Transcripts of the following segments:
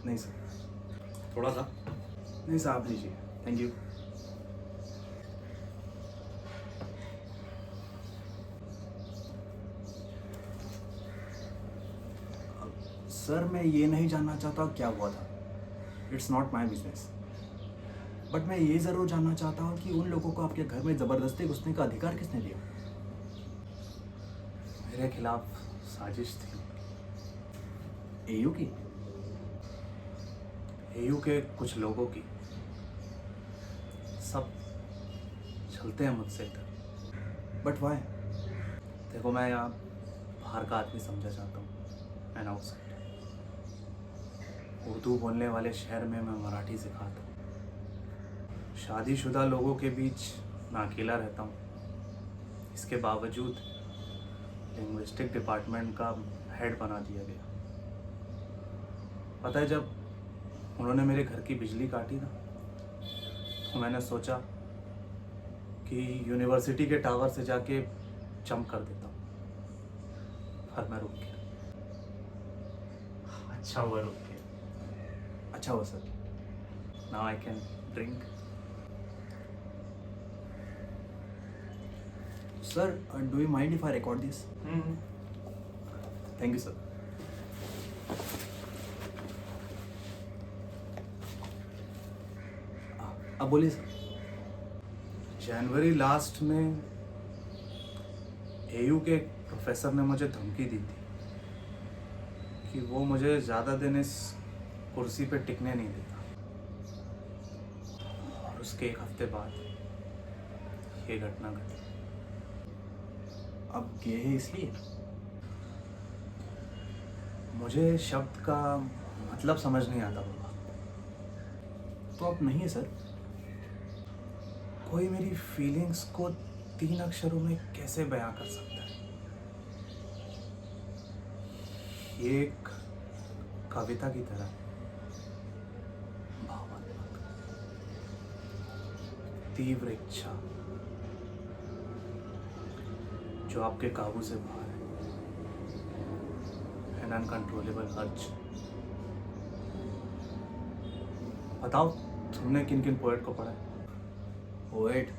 नहीं सर। थोड़ा सा। नहीं सर, आप लीजिए, थैंक यू। सर मैं ये नहीं जानना चाहता क्या हुआ था, it's not my business. But मैं ये ज़रूर जानना चाहता हूँ कि उन लोगों को आपके घर में ज़बरदस्ती घुसने का अधिकार किसने दिया? मेरे खिलाफ साजिश थी। एयू की? एयू के कुछ लोगों की। सब चलते हैं मुझसे इधर। But why? देखो, मैं यहाँ बाहर का आदमी समझा चाहता हूँ, एन आउटसाइडर। उर्दू बोलने वाले शहर में मैं मराठी सिखाता हूँ। शादीशुदा लोगों के बीच मैं अकेला रहता हूँ। इसके बावजूद लिंग्विस्टिक डिपार्टमेंट का हेड बना दिया गया। पता है, जब उन्होंने मेरे घर की बिजली काटी ना, तो मैंने सोचा कि यूनिवर्सिटी के टावर से जाके जंप कर देता हूँ, पर मैं रुक गया। अच्छा हुआ रुक गया। अच्छा हुआ sir. Now I can drink. Sir do you mind if I record this? Thank you sir. अब बोलिए सर। जनवरी लास्ट में एयू के एक प्रोफेसर ने मुझे धमकी दी थी कि वो मुझे ज़्यादा दिन इस कुर्सी पे टिकने नहीं देता। और उसके एक हफ्ते बाद ये घटना घटी। अब ये है इसलिए? मुझे शब्द का मतलब समझ नहीं आता बाबा। तो अब नहीं है सर। कोई मेरी फीलिंग्स को 3 अक्षरों में कैसे बयां कर सकता है? ये एक कविता की तरह है, भावनात्मक, तीव्र इच्छा जो आपके काबू से बाहर है, एन अनकंट्रोलेबल अर्ज। बताओ, तुमने किन किन पोएट को पढ़ा है? पोएट?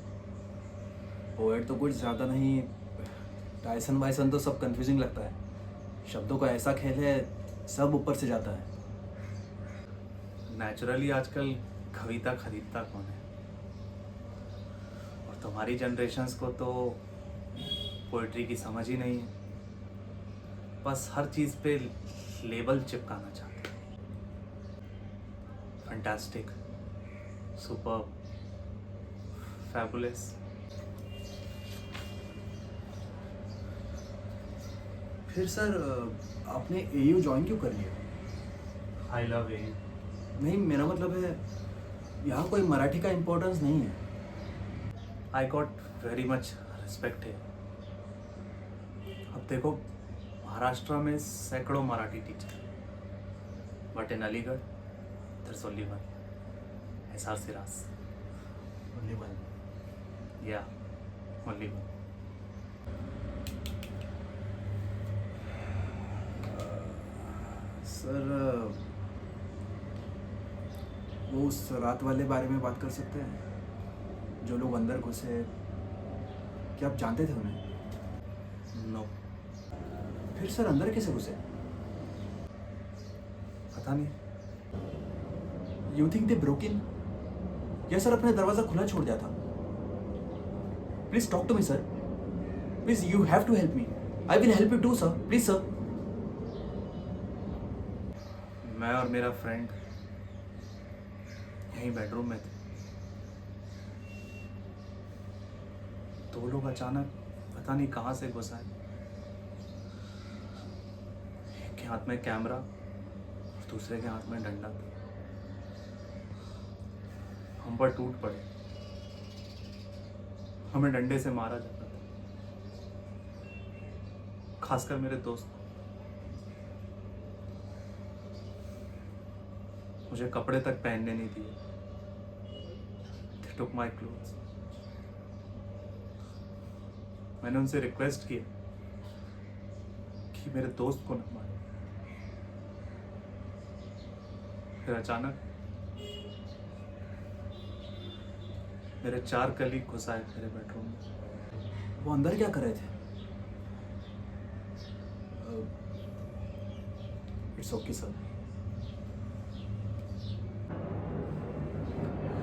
पोएट तो कुछ ज़्यादा नहीं, टाइसन वाइसन तो सब कंफ्यूजिंग लगता है। शब्दों का ऐसा खेल है, सब ऊपर से जाता है। नेचुरली आजकल कविता खरीदता कौन है? और तुम्हारी जनरेशन्स को तो पोइट्री की समझ ही नहीं है। बस हर चीज़ पे लेबल चिपकाना चाहते हैं। Fantastic, super, fabulous. फिर सर आपने एयू ज्वाइन क्यों कर लिया? I love AU. नहीं, मेरा मतलब है यहाँ कोई मराठी का इम्पोर्टेंस नहीं है। I got very much respect है। अब देखो, महाराष्ट्र में सैकड़ों Marathi teacher, but in Aligarh there's only one, SR Siras. Only one. Yeah, only one. Sir वो उस रात वाले बारे में बात कर सकते हैं, जो लोग अंदर घुसे? क्या आप जानते थे उन्हें? No, फिर सर अंदर कैसे घुसे? पता नहीं। You think they broke in? या सर अपने दरवाज़ा खुला छोड़ दिया था? Please talk to me sir, please, you have to help me. I will help you too sir, please sir. मैं और मेरा फ्रेंड यहीं बेडरूम में थे। 2 लोग अचानक पता नहीं कहाँ से घुस आए। एक के हाथ में कैमरा और दूसरे के हाथ में डंडा था। हम पर टूट पड़े। हमें डंडे से मारा जाता था, खासकर मेरे दोस्त को। मुझे कपड़े तक पहनने नहीं दिए। They took my clothes. मैंने उनसे रिक्वेस्ट किया कि मेरे दोस्त को न मारे। फिर अचानक मेरे 4 कलीग घुस आए मेरे बेडरूम में। वो अंदर क्या कर रहे थे? It's okay sir.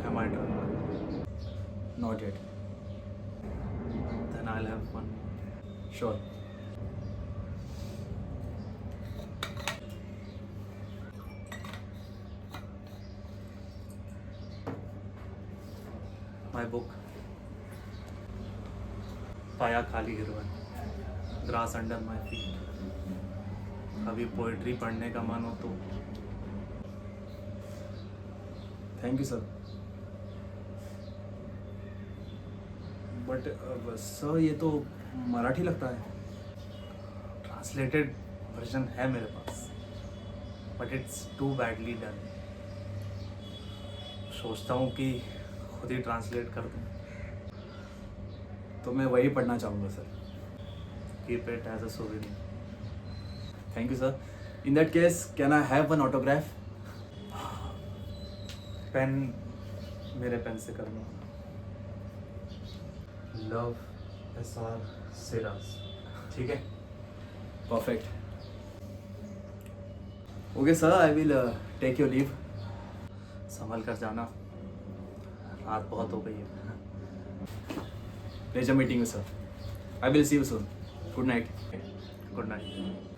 Am I drunk? Not yet. Then I'll have one more. Sure. My book. पाया खाली गिरवन, ग्रास अंडर माई फीट। कभी पोइट्री पढ़ने का मन हो तो thank you sir. But sir ये तो मराठी लगता है। ट्रांसलेटेड वर्जन है मेरे पास, but it's too badly done. सोचता हूँ कि खुद ही ट्रांसलेट कर दूँ। तो मैं वही पढ़ना चाहूँगा सर। Keep it as a souvenir. Thank you sir. In that case can I have one autograph? Pen मेरे पेन से कर लो। लव SR सिराज, ठीक है? Perfect. Okay sir, I will take your leave. संभल कर जाना, रात बहुत हो गई है। Pleasure meeting you sir. I will see you soon. Good night. Good night.